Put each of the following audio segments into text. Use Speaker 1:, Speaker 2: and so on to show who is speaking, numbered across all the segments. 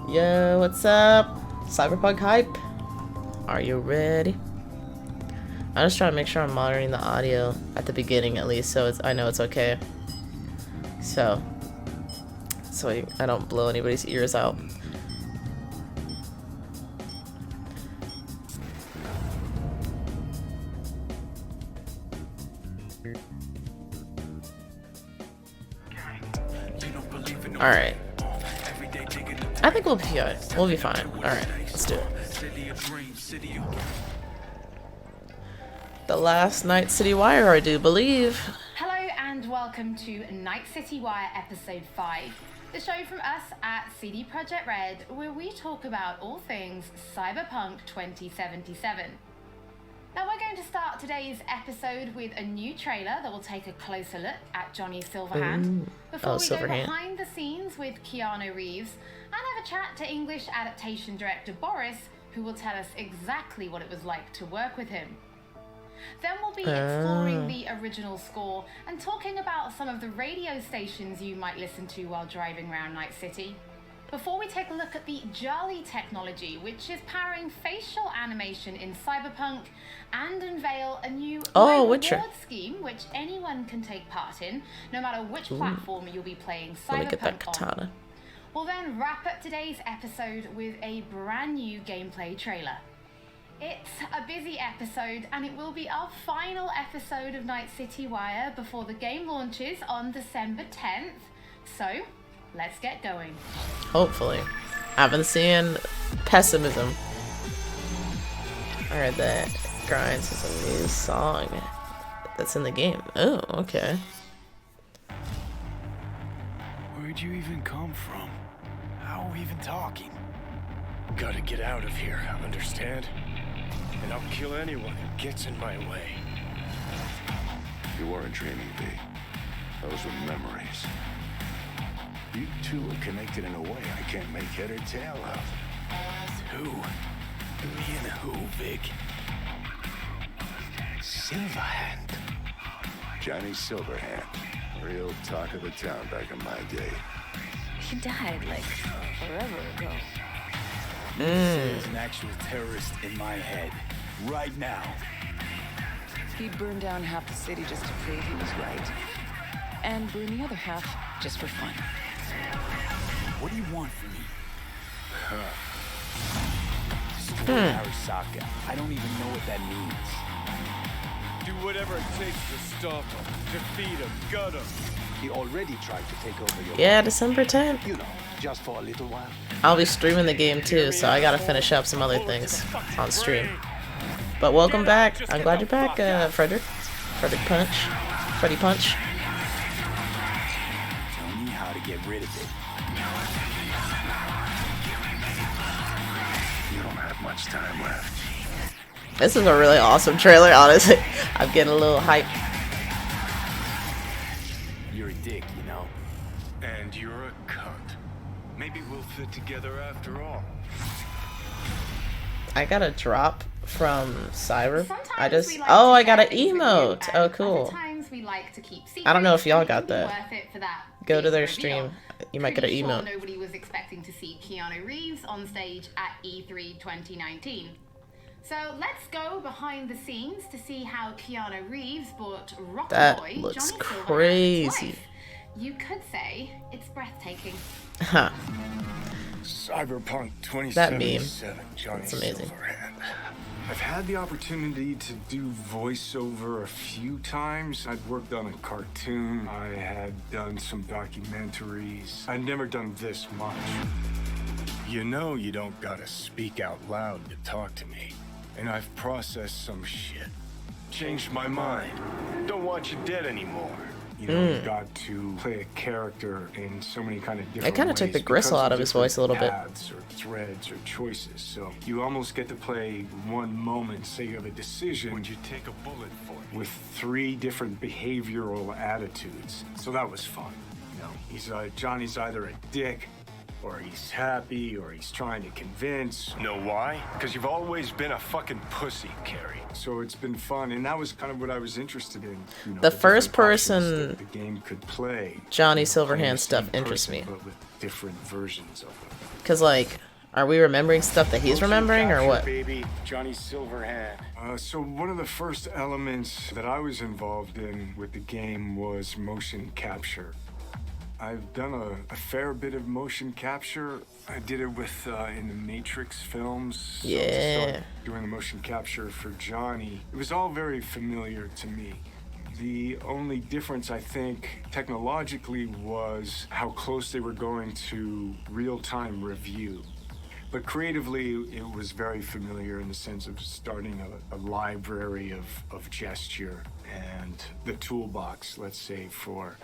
Speaker 1: Yo, what's up? Cyberpunk hype? Are you ready? I'm just trying to make sure I'm monitoring the audio at the beginning at least, so I know it's okay. So I don't blow anybody's ears out. All right. I think we'll be fine. We'll be fine. All right, let's do it. The last Night City Wire, I do believe.
Speaker 2: Hello and welcome to Night City Wire Episode 5, the show from us at CD Projekt Red, where we talk about all things Cyberpunk 2077. Now we're going to start today's episode with a new trailer that will take a closer look at Johnny Silverhand, before we go behind the scenes with Keanu Reeves and have a chat to English adaptation director Boris, who will tell us exactly what it was like to work with him. Then we'll be exploring the original score and talking about some of the radio stations you might listen to while driving around Night City. Before we take a look at the Jolly technology, which is powering facial animation in Cyberpunk, and unveil a new reward scheme which anyone can take part in, no matter which platform you'll be playing Cyberpunk on. We'll then wrap up today's episode with a brand new gameplay trailer. It's a busy episode, and it will be our final episode of Night City Wire before the game launches on December 10th. So, let's get going.
Speaker 1: Hopefully. I've been seeing pessimism. I heard that Grinds is a new song that's in the game. Oh, okay.
Speaker 3: Where'd you even come from? How are we even talking? Gotta get out of here, understand? And I'll kill anyone who gets in my way.
Speaker 4: You weren't dreaming, V. Those were memories. You two are connected in a way I can't make head or tail of.
Speaker 3: Who? Me and who, Vic? Silverhand.
Speaker 4: Johnny Silverhand. Real talk of the town back in my day.
Speaker 5: He died, like, forever ago.
Speaker 3: There's an actual terrorist in my head. Right now.
Speaker 5: He burned down half the city just to prove he was right. And burned the other half just for fun.
Speaker 3: What do you want from me? Destroy Arasaka. I don't even know what that means. Do whatever it takes to stop him, defeat him, gut him.
Speaker 4: He already tried to take over your
Speaker 1: Yeah, December 10th.
Speaker 4: You know, just for a little while.
Speaker 1: I'll be streaming the game too, so I gotta finish up some other things on stream. But welcome back. I'm glad you're back, Frederick. Freddy Punch.
Speaker 3: Tell me how to get rid of it.
Speaker 4: You don't have much time left.
Speaker 1: This is a really awesome trailer, honestly. I'm getting a little hype.
Speaker 3: You're a dick, you know.
Speaker 6: And you're a cunt. Maybe we'll fit together after all.
Speaker 1: I got a drop from Cyber.
Speaker 2: Sometimes
Speaker 1: I got an emote. Oh, cool.
Speaker 2: Like to keep
Speaker 1: I don't know if y'all got that.
Speaker 2: that.
Speaker 1: Go to their stream. You might get an emote.
Speaker 2: Nobody was expecting to see Keanu Reeves on stage at E3 2019. So let's go behind the scenes to see how Keanu Reeves brought Rocket Boy,
Speaker 1: looks
Speaker 2: Johnny
Speaker 1: crazy.
Speaker 2: Silverhand's life. You could say it's breathtaking.
Speaker 1: Huh.
Speaker 6: Cyberpunk
Speaker 1: That meme.
Speaker 6: 2077, Johnny
Speaker 1: That's amazing.
Speaker 6: Silverhand. I've had the opportunity to do voiceover a few times. I'd worked on a cartoon. I had done some documentaries. I'd never done this much. You know you don't gotta speak out loud to talk to me. And I've processed some shit. Changed my mind. Don't want you dead anymore. You know, you got to play a character in so many kind of different ways.
Speaker 1: I kind of took the gristle out of his voice a little bit.
Speaker 6: Paths or threads or choices. So you almost get to play one moment, say you have a decision. Would you take a bullet for it? With 3 different behavioral attitudes. So that was fun. You know, Johnny's either a dick or he's happy, or he's trying to convince.
Speaker 3: Know why? Because you've always been a fucking pussy, Carrie.
Speaker 6: So it's been fun, and that was kind of what I was interested in. You know,
Speaker 1: The
Speaker 6: different
Speaker 1: first
Speaker 6: options
Speaker 1: person
Speaker 6: that the game could play.
Speaker 1: Johnny
Speaker 6: Playing the
Speaker 1: Silverhand stuff
Speaker 6: same
Speaker 1: interests
Speaker 6: person,
Speaker 1: me.
Speaker 6: but with different versions of it.
Speaker 1: Cause like, are we remembering stuff that he's remembering or what?
Speaker 3: Baby, Johnny Silverhand.
Speaker 6: So one of the first elements that I was involved in with the game was motion capture. I've done a fair bit of motion capture. I did it with in the Matrix films. So to
Speaker 1: Yeah.
Speaker 6: start doing the motion capture for Johnny, it was all very familiar to me. The only difference, I think, technologically was how close they were going to real-time review. But creatively, it was very familiar in the sense of starting a library of gesture and the toolbox, let's say, for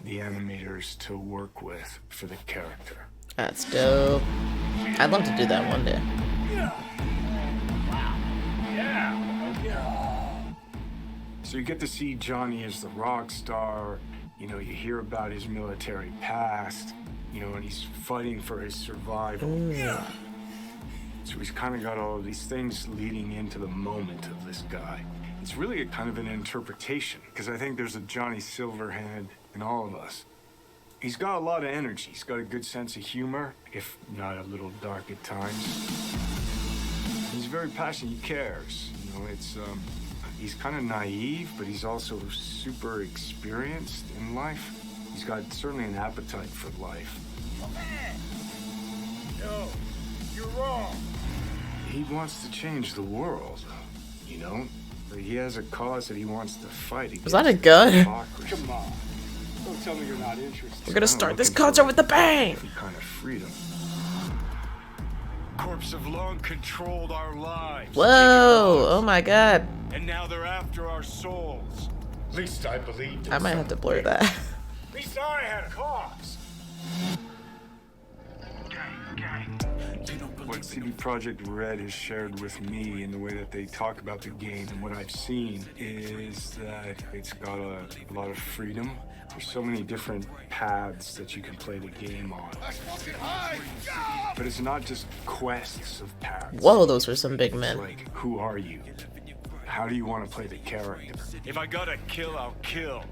Speaker 6: the animators to work with for the character.
Speaker 1: That's dope. I'd love to do that one day.
Speaker 6: So you get to see Johnny as the rock star. You know, you hear about his military past, you know, and he's fighting for his survival. So he's kind of got all of these things leading into the moment of this guy. It's really a kind of an interpretation, because I think there's a Johnny Silverhand in all of us. He's got a lot of energy. He's got a good sense of humor, if not a little dark at times. He's very passionate. He cares. You know, it's he's kind of naive, but he's also super experienced in life. He's got certainly an appetite for life.
Speaker 3: No, you're wrong.
Speaker 6: He wants to change the world, you know? He has a cause that he wants to fight against.
Speaker 1: Was that a gun?
Speaker 6: Hypocrisy.
Speaker 3: Come on. Don't tell me you're not interested.
Speaker 1: We're gonna start this
Speaker 6: Looking for
Speaker 1: concert with a bang!
Speaker 6: different kind of freedom.
Speaker 3: Corps have long controlled our lives.
Speaker 1: Whoa! Oh my god.
Speaker 3: And now they're after our souls. At least I believed.
Speaker 1: I might have to blur that.
Speaker 3: At least I had a cause.
Speaker 6: What CD Projekt Red has shared with me in the way that they talk about the game and what I've seen is that it's got a lot of freedom. There's so many different paths that you can play the game on. But it's not just quests of paths.
Speaker 1: Whoa, those were some big
Speaker 6: It's
Speaker 1: men.
Speaker 6: like, who are you? How do you want to play the character?
Speaker 3: If I gotta kill, I'll kill.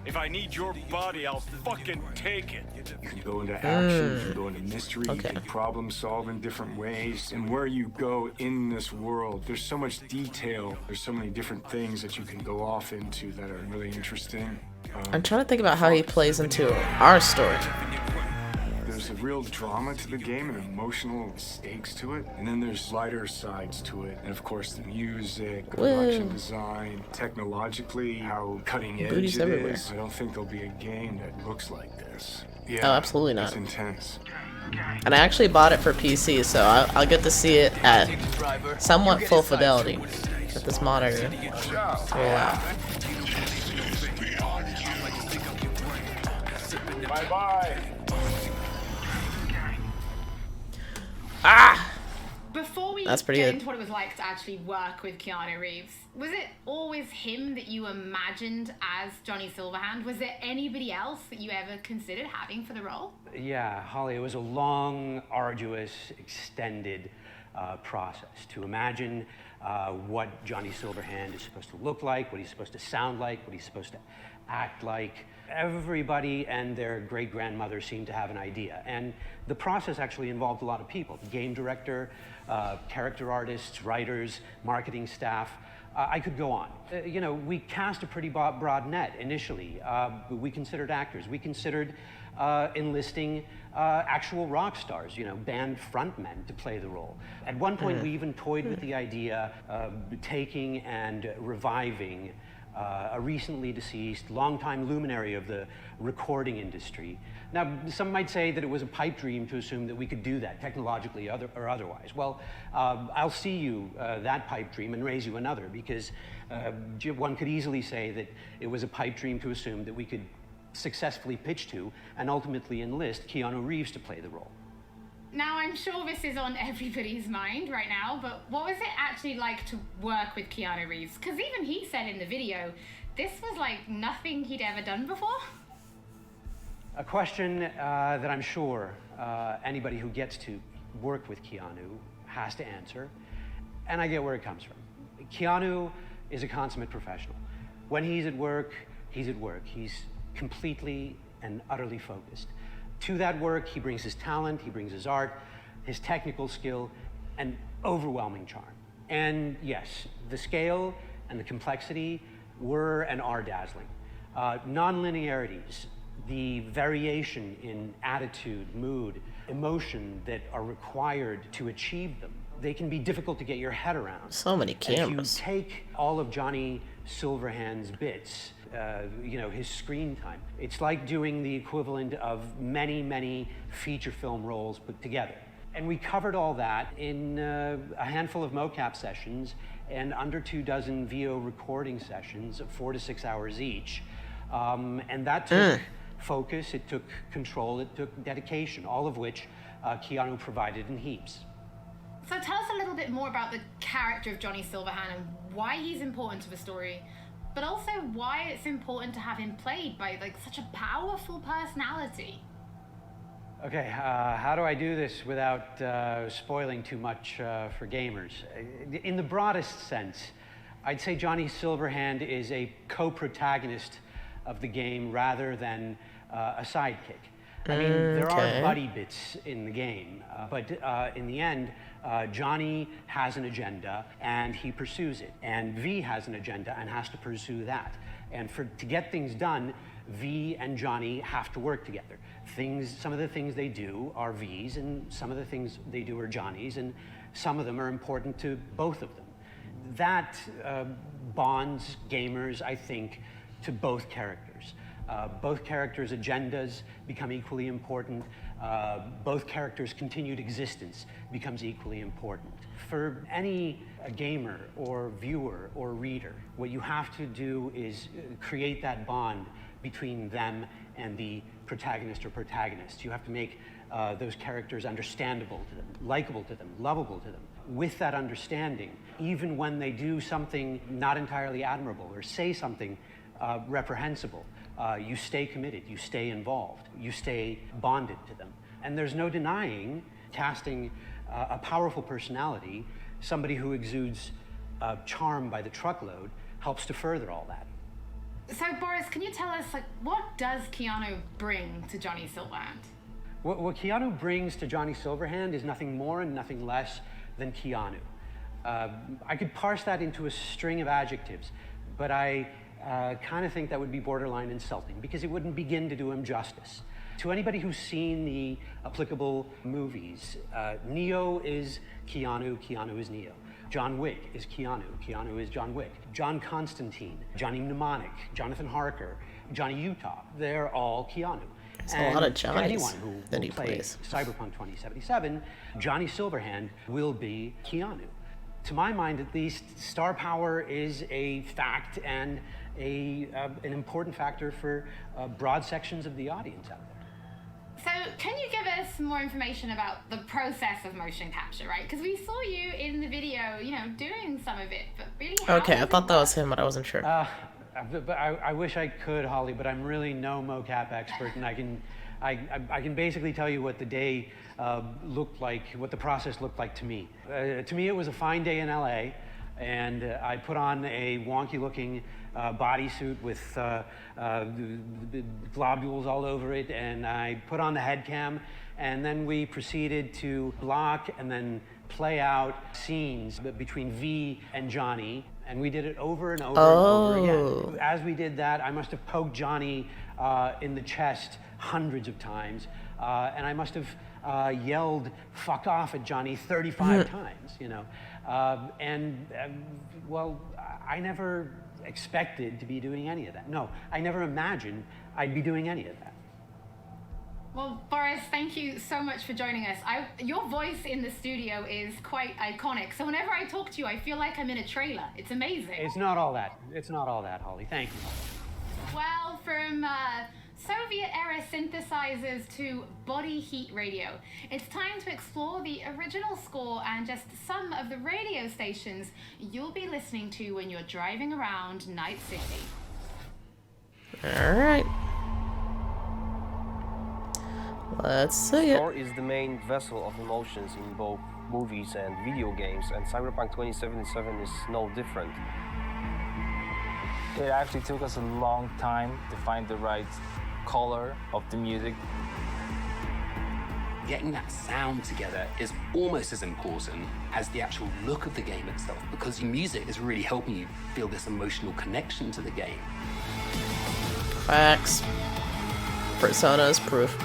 Speaker 3: If I need your body, I'll fucking take it.
Speaker 6: You can go into action, you can go into mystery,
Speaker 1: Okay.
Speaker 6: you can problem solve in different ways. And where you go in this world, there's so much detail. There's so many different things that you can go off into that are really interesting.
Speaker 1: I'm trying to think about how he plays into our story.
Speaker 6: There's a real drama to the game and emotional stakes to it. And then there's lighter sides to it. And of course, the music, production design, technologically, how cutting edge
Speaker 1: Booties
Speaker 6: it
Speaker 1: everywhere.
Speaker 6: is. I don't think there'll be a game that looks like this.
Speaker 1: Oh,
Speaker 6: Yeah,
Speaker 1: absolutely not.
Speaker 6: It's intense.
Speaker 1: And I actually bought it for PC, so I'll get to see it at somewhat full fidelity with this monitor. Oh, wow.
Speaker 3: Bye-bye.
Speaker 1: Ah!
Speaker 2: Before we
Speaker 1: That's pretty
Speaker 2: get
Speaker 1: good.
Speaker 2: into what it was like to actually work with Keanu Reeves, was it always him that you imagined as Johnny Silverhand? Was there anybody else that you ever considered having for the role?
Speaker 7: Yeah, Holly, it was a long, arduous, extended process to imagine what Johnny Silverhand is supposed to look like, what he's supposed to sound like, what he's supposed to act like. Everybody and their great-grandmother seemed to have an idea. And the process actually involved a lot of people. The game director, character artists, writers, marketing staff. I could go on. You know, we cast a pretty broad net initially. We considered actors. We considered enlisting actual rock stars, you know, band frontmen to play the role. At one point, we even toyed with the idea of taking and reviving a recently deceased, longtime luminary of the recording industry. Now, some might say that it was a pipe dream to assume that we could do that technologically or otherwise. Well, I'll see you that pipe dream and raise you another, because one could easily say that it was a pipe dream to assume that we could successfully pitch to and ultimately enlist Keanu Reeves to play the role.
Speaker 2: Now, I'm sure this is on everybody's mind right now, but what was it actually like to work with Keanu Reeves? Because even he said in the video, this was like nothing he'd ever done before.
Speaker 7: A question that I'm sure anybody who gets to work with Keanu has to answer, and I get where it comes from. Keanu is a consummate professional. When he's at work, he's at work. He's completely and utterly focused. To that work, he brings his talent, he brings his art, his technical skill, and overwhelming charm. And yes, the scale and the complexity were and are dazzling. Non-linearities, the variation in attitude, mood, emotion that are required to achieve them, they can be difficult to get your head around.
Speaker 1: So many cameras.
Speaker 7: If you take all of Johnny Silverhand's bits, his screen time, it's like doing the equivalent of many, many feature film roles put together. And we covered all that in a handful of mocap sessions and under 24 VO recording sessions of 4 to 6 hours each. And that took focus, it took control, it took dedication, all of which Keanu provided in heaps.
Speaker 2: So tell us a little bit more about the character of Johnny Silverhand and why he's important to the story, but also why it's important to have him played by such a powerful personality.
Speaker 7: Okay, how do I do this without spoiling too much for gamers? In the broadest sense, I'd say Johnny Silverhand is a co-protagonist of the game rather than a sidekick. I mean, there are buddy bits in the game, but in the end, Johnny has an agenda and he pursues it, and V has an agenda and has to pursue that. And to get things done, V and Johnny have to work together. Some of the things they do are V's, and some of the things they do are Johnny's, and some of them are important to both of them. That bonds gamers, I think, to both characters. Both characters' agendas become equally important. Both characters' continued existence becomes equally important. For any gamer or viewer or reader, what you have to do is create that bond between them and the protagonist or protagonists. You have to make those characters understandable to them, likable to them, lovable to them. With that understanding, even when they do something not entirely admirable or say something reprehensible, you stay committed, you stay involved, you stay bonded to them. And there's no denying casting a powerful personality, somebody who exudes charm by the truckload, helps to further all that.
Speaker 2: So Boris, can you tell us, what does Keanu bring to Johnny Silverhand?
Speaker 7: What Keanu brings to Johnny Silverhand is nothing more and nothing less than Keanu. I could parse that into a string of adjectives, but I kind of think that would be borderline insulting because it wouldn't begin to do him justice. To anybody who's seen the applicable movies, Neo is Keanu, Keanu is Neo. John Wick is Keanu, Keanu is John Wick. John Constantine, Johnny Mnemonic, Jonathan Harker, Johnny Utah, they're all Keanu.
Speaker 1: There's a lot of Johnnies
Speaker 7: anyone who
Speaker 1: that he
Speaker 7: plays
Speaker 1: plays.
Speaker 7: Cyberpunk 2077, Johnny Silverhand will be Keanu. To my mind, at least, star power is a fact and an important factor for broad sections of the audience out there.
Speaker 2: So can you give us more information about the process of motion capture, right? Because we saw you in the video, doing some of it, but really how
Speaker 1: Okay, I
Speaker 2: does
Speaker 1: thought
Speaker 2: it
Speaker 1: that
Speaker 2: work?
Speaker 1: was him, but I wasn't sure.
Speaker 7: But I wish I could, Holly, but I'm really no mocap expert, and I can basically tell you what the day looked like, what the process looked like to me. To me, it was a fine day in LA, and I put on a wonky-looking bodysuit with globules all over it, and I put on the head cam, and then we proceeded to block and then play out scenes between V and Johnny, and we did it over and over and over again. As we did that, I must have poked Johnny in the chest hundreds of times, and I must have yelled "fuck off" at Johnny 35 times, well, I never expected to be doing any of that. No, I never imagined I'd be doing any of that.
Speaker 2: Well, Boris, thank you so much for joining us. Your voice in the studio is quite iconic, so whenever I talk to you, I feel like I'm in a trailer. It's amazing.
Speaker 7: It's not all that. It's not all that, Holly. Thank you.
Speaker 2: Well, from Soviet-era synthesizers to body heat radio, it's time to explore the original score and just some of the radio stations you'll be listening to when you're driving around Night City.
Speaker 1: All right. Let's see it.
Speaker 8: Gore is the main vessel of emotions in both movies and video games, and Cyberpunk 2077 is no different.
Speaker 9: It actually took us a long time to find the right color of the music.
Speaker 10: Getting that sound together is almost as important as the actual look of the game itself, because music is really helping you feel this emotional connection to the game.
Speaker 1: Facts. Persona is proof.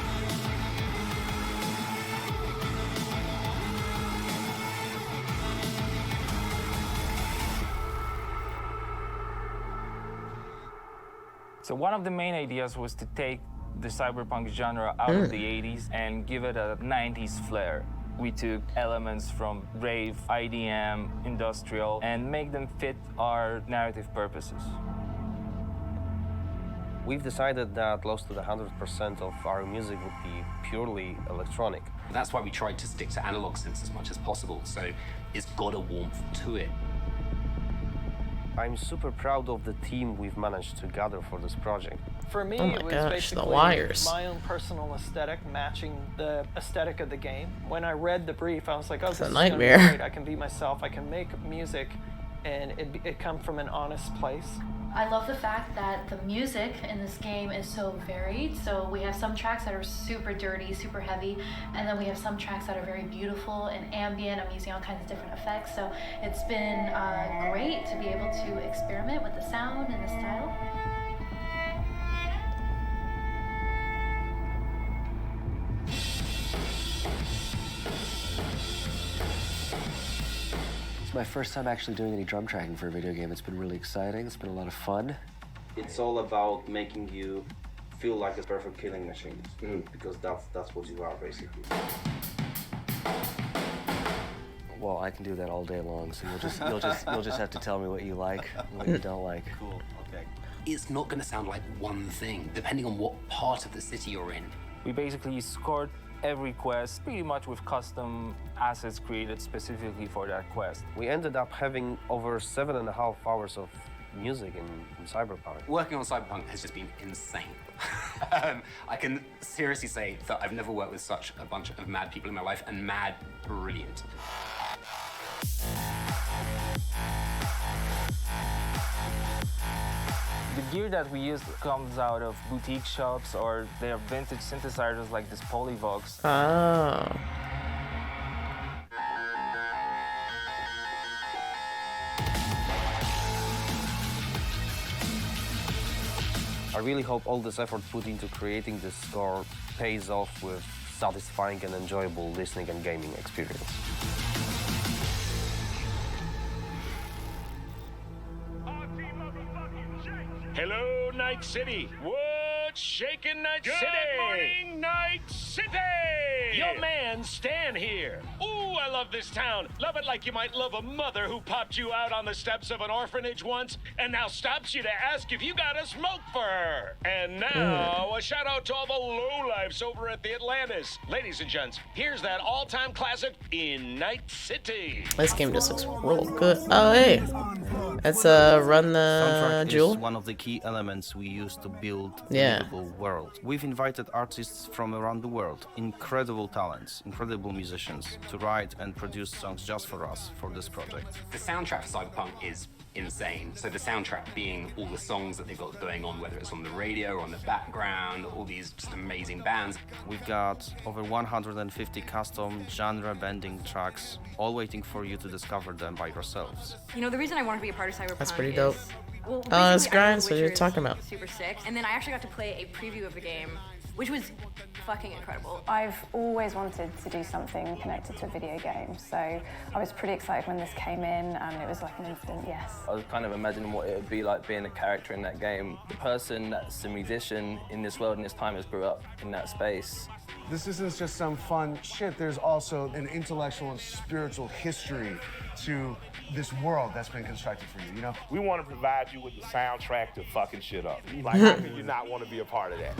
Speaker 9: So one of the main ideas was to take the cyberpunk genre out of the 80s and give it a 90s flair. We took elements from rave, IDM, industrial, and make them fit our narrative purposes.
Speaker 8: We've decided that close to 100% of our music would be purely electronic.
Speaker 10: That's why we tried to stick to analog synths as much as possible, so it's got a warmth to it.
Speaker 8: I'm super proud of the team we've managed to gather for this project.
Speaker 11: For me,
Speaker 1: Oh my
Speaker 11: it was
Speaker 1: gosh, the
Speaker 11: basically
Speaker 1: wires.
Speaker 11: my own personal aesthetic matching the aesthetic of the game. When I read the brief, I was like, oh, this
Speaker 1: a
Speaker 11: is gonna be
Speaker 1: nightmare.
Speaker 11: great. I can be myself, I can make music, and it come from an honest place.
Speaker 12: I love the fact that the music in this game is so varied. So we have some tracks that are super dirty, super heavy, and then we have some tracks that are very beautiful and ambient. I'm using all kinds of different effects. So it's been great to be able to experiment with the sound and the style.
Speaker 13: It's my first time actually doing any drum tracking for a video game. It's been really exciting. It's been a lot of fun.
Speaker 8: It's all about making you feel like a perfect killing machine, because that's what you are basically.
Speaker 13: Well, I can do that all day long, so you'll just have to tell me what you like and what you don't like.
Speaker 10: Cool, okay. It's not going to sound like one thing, depending on what part of the city you're in.
Speaker 9: We basically scored every quest pretty much with custom assets created specifically for that quest.
Speaker 8: We ended up having over 7.5 hours of music in Cyberpunk.
Speaker 10: Working on Cyberpunk has just been insane. I can seriously say that I've never worked with such a bunch of mad people in my life, and mad brilliant.
Speaker 9: The gear that we use comes out of boutique shops, or they are vintage synthesizers like this Polyvox.
Speaker 1: Oh.
Speaker 8: I really hope all this effort put into creating this score pays off with satisfying and enjoyable listening and gaming experience.
Speaker 3: Hello, Night City. What's shaking, Night City? Good morning, Night City! Your man, Stan here. Ooh, I love this town. Love it like you might love a mother who popped you out on the steps of an orphanage once and now stops you to ask if you got a smoke for her. And now, a shout out to all the lowlifes over at the Atlantis. Ladies and gents, here's that all-time classic in Night City.
Speaker 1: This game just looks real good. Oh, hey. Let's run the
Speaker 14: Soundtrack
Speaker 1: jewel.
Speaker 14: is one of the key elements we use to build a
Speaker 1: Yeah.
Speaker 14: livable world. We've invited artists from around the world, incredible talents, incredible musicians, to write and produce songs just for us for this project.
Speaker 10: The soundtrack for Cyberpunk is insane. So the soundtrack being all the songs that they've got going on, whether it's on the radio or on the background, all these just amazing bands.
Speaker 14: We've got over 150 custom genre-bending tracks, all waiting for you to discover them by yourselves.
Speaker 15: You know, the reason I wanted to be a part of Cyberpunk
Speaker 1: That's pretty dope.
Speaker 15: is, well,
Speaker 1: Oh, it's
Speaker 15: basically, I know
Speaker 1: grind, so you're
Speaker 15: Witcher is
Speaker 1: talking about.
Speaker 15: super sick, and then I actually got to play a preview of the game, which was fucking incredible.
Speaker 16: I've always wanted to do something connected to a video game, so I was pretty excited when this came in, and it was like an instant yes.
Speaker 17: I was kind of imagining what it would be like being a character in that game. The person that's a musician in this world and this time has grew up in that space.
Speaker 18: This isn't just some fun shit. There's also an intellectual and spiritual history to this world that's been constructed for you, you know?
Speaker 19: We want to provide you with the soundtrack to fucking shit up. Like, how can you not want to be a part of that?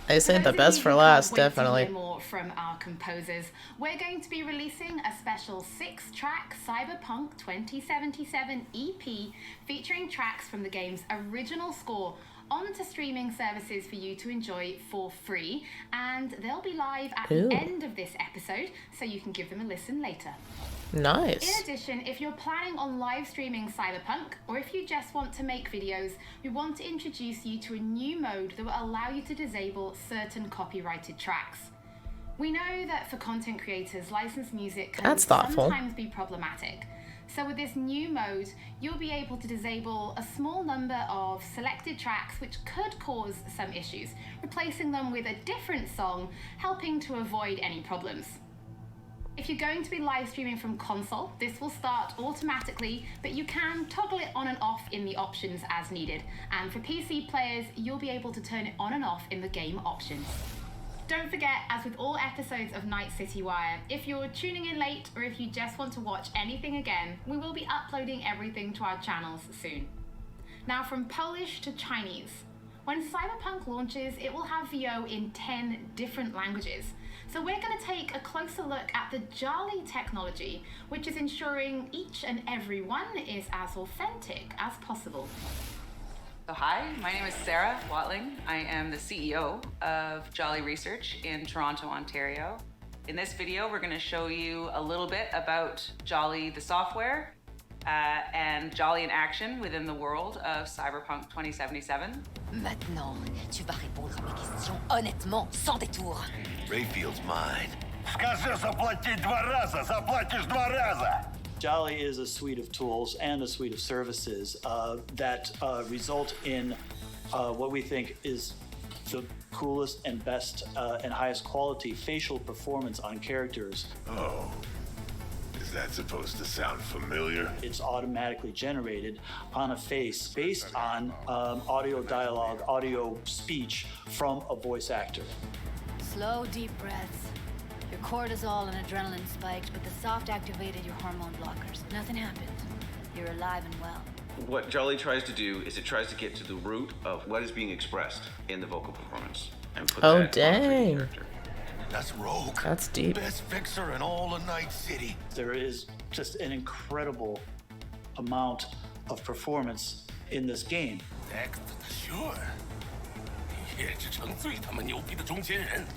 Speaker 1: I saved the
Speaker 2: For those of
Speaker 1: best
Speaker 2: you
Speaker 1: for
Speaker 2: who
Speaker 1: last,
Speaker 2: can't wait to
Speaker 1: definitely.
Speaker 2: hear more from our composers, we're going to be releasing a special 6-track Cyberpunk 2077 EP featuring tracks from the game's original score onto streaming services for you to enjoy for free, and they'll be live at
Speaker 1: Ooh.
Speaker 2: the end of this episode, so you can give them a listen later.
Speaker 1: Nice.
Speaker 2: In addition, if you're planning on live streaming Cyberpunk, or if you just want to make videos, we want to introduce you to a new mode that will allow you to disable certain copyrighted tracks. We know that for content creators, licensed music can
Speaker 1: That's thoughtful.
Speaker 2: sometimes be problematic. So with this new mode, you'll be able to disable a small number of selected tracks which could cause some issues, replacing them with a different song, helping to avoid any problems. If you're going to be live streaming from console, this will start automatically, but you can toggle it on and off in the options as needed. And for PC players, you'll be able to turn it on and off in the game options. Don't forget, as with all episodes of Night City Wire, if you're tuning in late or if you just want to watch anything again, we will be uploading everything to our channels soon. Now from Polish to Chinese. When Cyberpunk launches, it will have VO in 10 different languages. So we're going to take a closer look at the Jolly technology, which is ensuring each and every one is as authentic as possible.
Speaker 20: So hi, my name is Sarah Watling. I am the CEO of Jolly Research in Toronto, Ontario. In this video, we're going to show you a little bit about Jolly the software and Jolly in action within the world of Cyberpunk 2077.
Speaker 21: Maintenant, tu vas répondre à mes questions honnêtement, sans détour.
Speaker 4: Rayfield's mine.
Speaker 3: Скажи заплатить 2 раза, заплатишь 2 раза.
Speaker 22: Jolly is a suite of tools and a suite of services that result in what we think is the coolest and best and highest quality facial performance on characters.
Speaker 4: Oh, is that supposed to sound familiar?
Speaker 22: It's automatically generated on a face based on audio dialogue, audio speech from a voice actor.
Speaker 23: Slow, deep breaths. Your cortisol and adrenaline spiked, but the soft activated your hormone blockers. Nothing happened. You're alive and well.
Speaker 24: What Jolly tries to do is it tries to get to the root of what is being expressed in the vocal performance and put
Speaker 1: Oh,
Speaker 24: that onto the
Speaker 1: dang.
Speaker 24: character.
Speaker 4: That's Rogue.
Speaker 1: That's deep.
Speaker 4: Best fixer in all of Night City.
Speaker 22: There is just an incredible amount of performance in this game.
Speaker 4: Sure.
Speaker 20: A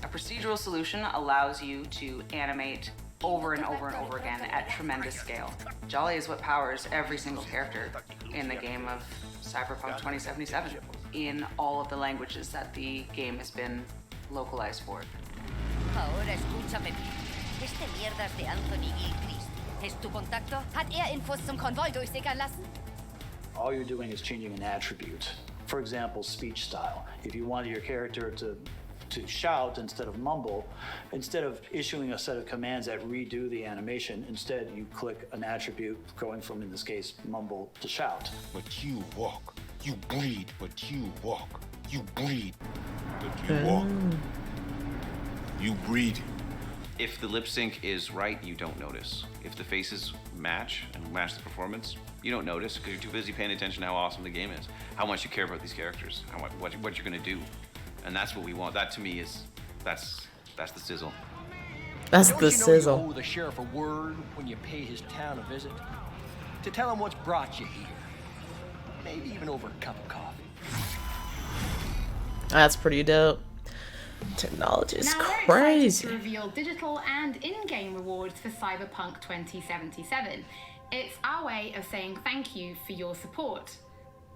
Speaker 20: procedural solution allows you to animate over and over and over again at tremendous scale. Jolly is what powers every single character in the game of Cyberpunk 2077 in all of the languages that the game has been localized for.
Speaker 21: Ahora escúchame bien. Este mierdas de Anthony Gilchrist. ¿Es tu contacto? Hat Infos zum Konvoi durchsickern lassen?
Speaker 22: All you're doing is changing an attribute. For example, speech style. If you wanted your character to shout instead of mumble, instead of issuing a set of commands that redo the animation, instead you click an attribute going from, in this case, mumble to shout.
Speaker 4: But you walk. You breathe, but you walk. You breathe, but you walk. You breathe.
Speaker 24: If the lip sync is right, you don't notice. If the faces match and match the performance, you don't notice because you're too busy paying attention to how awesome the game is, how much you care about these characters, what you're gonna do, and that's what we want. That to me is that's the sizzle.
Speaker 1: That's
Speaker 25: Don't
Speaker 1: the
Speaker 25: you know
Speaker 1: sizzle.
Speaker 25: You owe the sheriff a word when you pay his town a visit? To tell him what's brought you here. Maybe even over a cup of coffee.
Speaker 1: That's pretty dope. Technology is
Speaker 2: Now we're
Speaker 1: crazy.
Speaker 2: excited to reveal digital and in-game rewards for Cyberpunk 2077. It's our way of saying thank you for your support.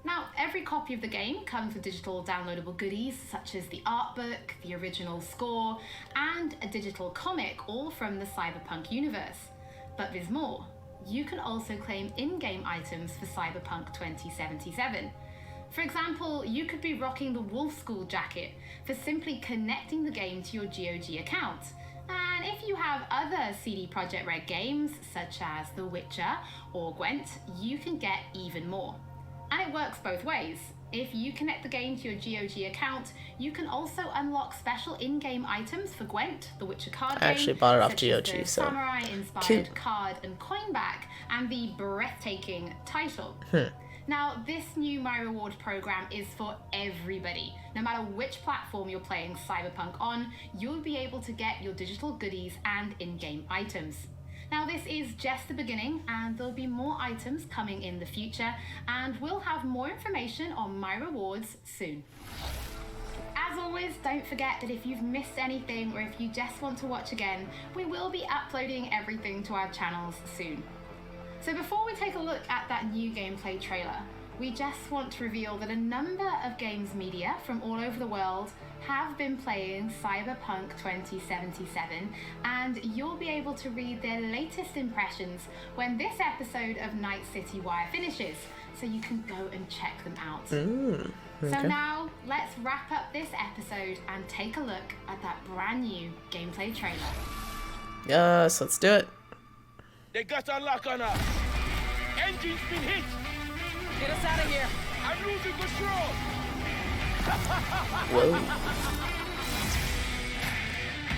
Speaker 2: Now, every copy of the game comes with digital downloadable goodies such as the art book, the original score, and a digital comic, all from the Cyberpunk universe. But there's more. You can also claim in-game items for Cyberpunk 2077. For example, you could be rocking the Wolf School jacket for simply connecting the game to your GOG account. And if you have other CD Projekt Red games, such as The Witcher or Gwent, you can get even more. And it works both ways. If you connect the game to your GOG account, you can also unlock special in-game items for Gwent, the Witcher card game.
Speaker 1: I actually bought it off
Speaker 2: such as
Speaker 1: GOG,
Speaker 2: the
Speaker 1: so
Speaker 2: samurai-inspired
Speaker 1: cute.
Speaker 2: card and coin back, and the breathtaking title. Now, this new My Reward program is for everybody. No matter which platform you're playing Cyberpunk on, you'll be able to get your digital goodies and in-game items. Now, this is just the beginning, and there'll be more items coming in the future, and we'll have more information on My Rewards soon. As always, don't forget that if you've missed anything or if you just want to watch again, we will be uploading everything to our channels soon. So before we take a look at that new gameplay trailer, we just want to reveal that a number of games media from all over the world have been playing Cyberpunk 2077, and you'll be able to read their latest impressions when this episode of Night City Wire finishes, so you can go and check them out.
Speaker 1: Okay.
Speaker 2: So now, let's wrap up this episode and take a look at that brand new gameplay trailer.
Speaker 1: Yes, let's do it.
Speaker 3: They got a lock on us. Engine's been hit.
Speaker 5: Get us out of here.
Speaker 3: I'm losing control.
Speaker 1: Whoa.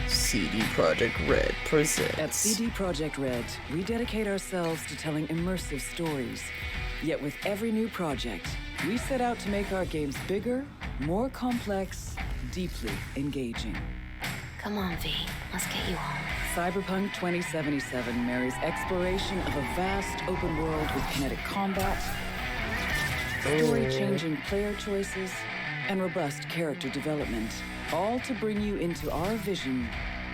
Speaker 1: CD Projekt Red presents.
Speaker 5: At CD Projekt Red, we dedicate ourselves to telling immersive stories. Yet with every new project, we set out to make our games bigger, more complex, deeply engaging.
Speaker 21: Come on, V. Let's get you home.
Speaker 5: Cyberpunk 2077 marries exploration of a vast open world with kinetic combat, story-changing player choices, and robust character development, all to bring you into our vision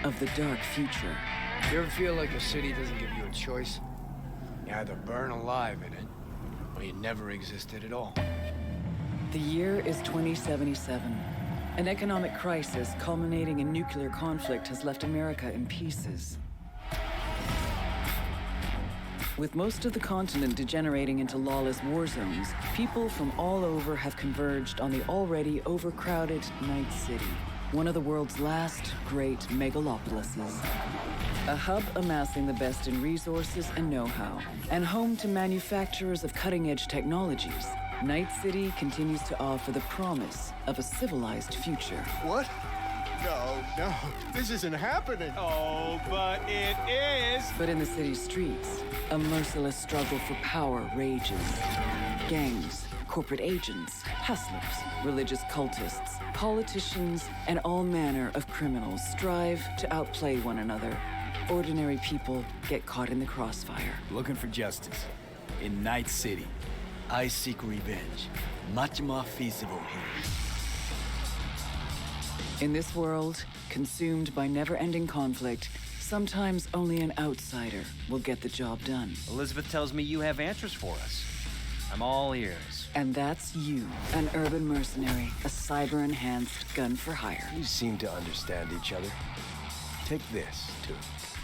Speaker 5: of the dark future.
Speaker 6: You ever feel like a city doesn't give you a choice? You either burn alive in it, or you never existed at all.
Speaker 5: The year is 2077. An economic crisis culminating in nuclear conflict has left America in pieces. With most of the continent degenerating into lawless war zones, people from all over have converged on the already overcrowded Night City, one of the world's last great megalopolises. A hub amassing the best in resources and know-how, and home to manufacturers of cutting-edge technologies, Night City continues to offer the promise of a civilized future.
Speaker 6: What? No, this isn't happening. Oh, but it is.
Speaker 5: But in the city's streets, a merciless struggle for power rages. Gangs, corporate agents, hustlers, religious cultists, politicians, and all manner of criminals strive to outplay one another. Ordinary people get caught in the crossfire.
Speaker 6: Looking for justice. In Night City, I seek revenge. Much more feasible here.
Speaker 5: In this world, consumed by never-ending conflict, sometimes only an outsider will get the job done.
Speaker 7: Elizabeth tells me you have answers for us. I'm all ears.
Speaker 5: And that's you, an urban mercenary, a cyber-enhanced gun for hire.
Speaker 6: You seem to understand each other. Take this, too.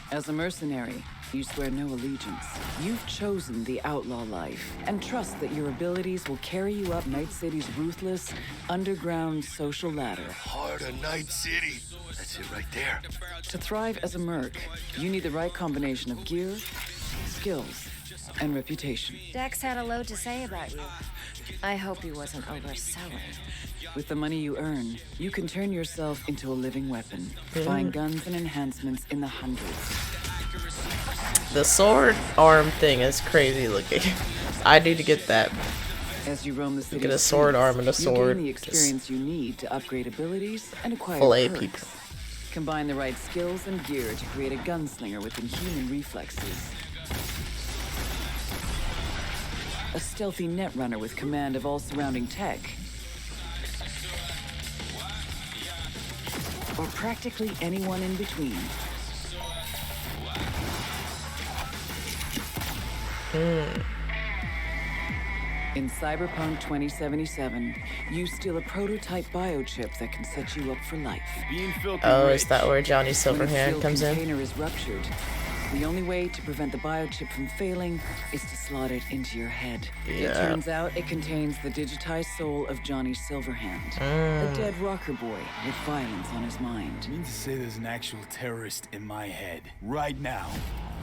Speaker 5: As a mercenary, you swear no allegiance. You've chosen the outlaw life and trust that your abilities will carry you up Night City's ruthless, underground social ladder.
Speaker 6: Heart of Night City. That's it right there.
Speaker 5: To thrive as a merc, you need the right combination of gear, skills, and reputation.
Speaker 21: Dex had a load to say about you. I hope he wasn't overselling.
Speaker 5: With the money you earn, you can turn yourself into a living weapon, buying guns and enhancements in the hundreds.
Speaker 1: The sword arm thing is crazy looking. I need to get that.
Speaker 5: As you roam the city,
Speaker 1: get a sword arm and a sword.
Speaker 5: You gain the experience you need to upgrade abilities and acquire
Speaker 1: fillet
Speaker 5: perks.
Speaker 1: people.
Speaker 5: Combine the right skills and gear to create a gunslinger with inhuman reflexes. A stealthy netrunner with command of all surrounding tech. Or practically anyone in between. In Cyberpunk 2077, you steal a prototype biochip that can set you up for life.
Speaker 1: Oh, is that where Johnny Silverhand comes in?
Speaker 5: When the container is ruptured, the only way to prevent the biochip from failing is to slot it into your head. It turns out it contains the digitized soul of Johnny Silverhand, a dead rocker boy with violence on his mind.
Speaker 6: You mean to say there's an actual terrorist in my head right now?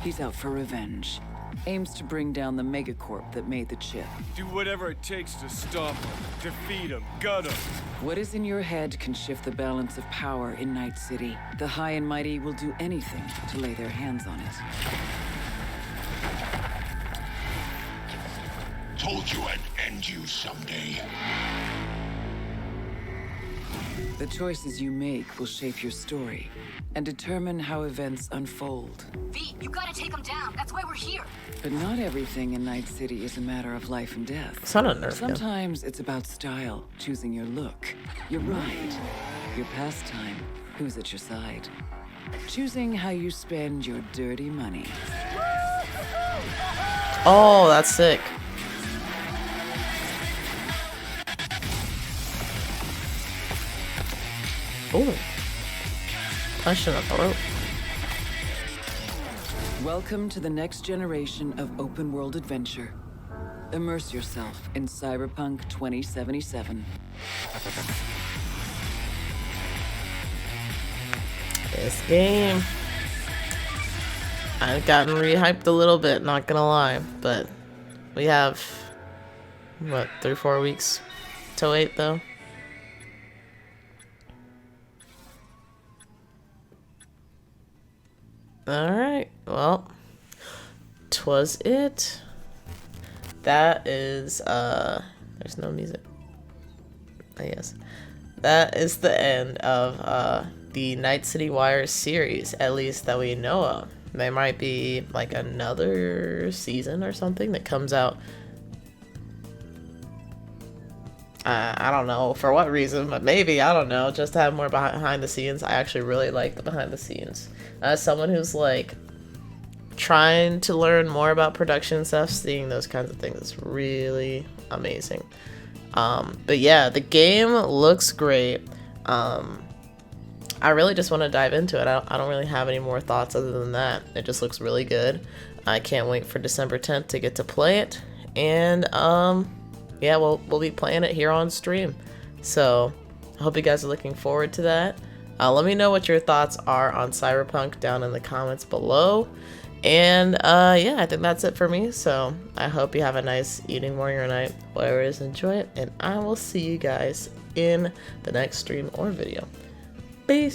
Speaker 5: He's out for revenge. Aims to bring down the megacorp that made the chip.
Speaker 6: Do whatever it takes to stop him, defeat him, gut him.
Speaker 5: What is in your head can shift the balance of power in Night City. The high and mighty will do anything to lay their hands on it.
Speaker 4: Told you I'd end you someday.
Speaker 5: The choices you make will shape your story and determine how events unfold.
Speaker 21: V, you gotta take him down. That's why we're here.
Speaker 5: But not everything in Night City is a matter of life and death.
Speaker 1: It's not a nerf gun.
Speaker 5: Sometimes it's about style, choosing your look, your ride, your pastime, who's at your side. Choosing how you spend your dirty money.
Speaker 1: Oh, that's sick. Ooh. Punch in the throat.
Speaker 5: Welcome to the next generation of open world adventure. Immerse yourself in Cyberpunk 2077.
Speaker 1: This game. I've gotten re-hyped a little bit, not gonna lie, but we have, what, 3-4 weeks to wait though? Alright, well, 'twas it. That is, there's no music. I guess. That is the end of, the Night City Wire series, at least that we know of. There might be, like, another season or something that comes out. I don't know for what reason, but maybe, I don't know, just to have more behind the scenes. I actually really like the behind the scenes. As someone who's like trying to learn more about production stuff, seeing those kinds of things is really amazing. But yeah, the game looks great. I really just want to dive into it. I don't really have any more thoughts other than that. It just looks really good. I can't wait for December 10th to get to play it. And yeah, we'll be playing it here on stream. So I hope you guys are looking forward to that. Let me know what your thoughts are on Cyberpunk down in the comments below. And yeah, I think that's it for me. So I hope you have a nice evening, morning, or night. Whatever it is, enjoy it. And I will see you guys in the next stream or video. Peace.